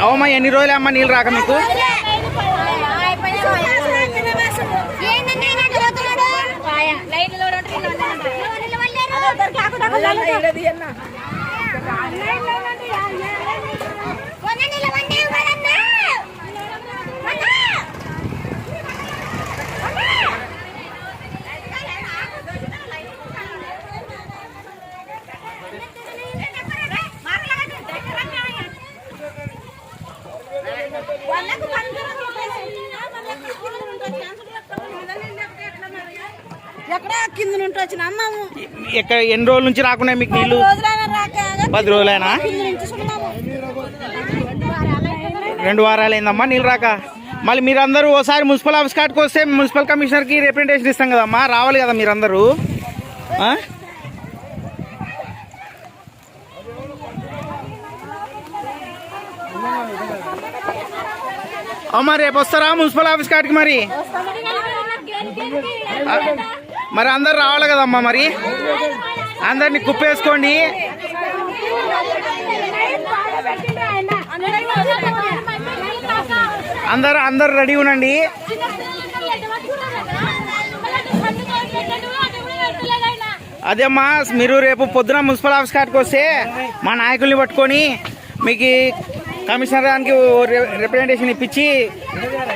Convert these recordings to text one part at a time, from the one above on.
అవమ్మా ఎన్ని రోజులే అమ్మా నీళ్ళు రాక మీకు? ఎక్కడ ఎన్ని రోజుల నుంచి రాకుండా మీకు నీళ్ళు? 10 రోజులైనా? 2 వారాలైందమ్మా నీళ్ళు రాక. మళ్ళీ మీరందరూ ఓసారి మున్సిపల్ ఆఫీస్ కాడికి వస్తే మున్సిపల్ కమిషనర్కి రిప్రజెంటేషన్ ఇస్తాం కదమ్మా, రావాలి కదా మీరందరూ. అమ్మా రేపు వస్తారా మున్సిపల్ ఆఫీస్ కాడికి? మరి అందరు రావాలి కదమ్మా, మరి అందరినీ కుప్పేసుకోండి. అందరు రెడీ ఉండండి. అదేమ్మా మీరు రేపు పొద్దున మున్సిపల్ ఆఫీస్ కాడికి వస్తే మా నాయకుల్ని పట్టుకొని మీకు కమిషనర్ గారికి రిప్రజెంటేషన్ ఇప్పించి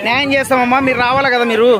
న్యాయం చేస్తామమ్మా. మీరు రావాలి కదా మీరు.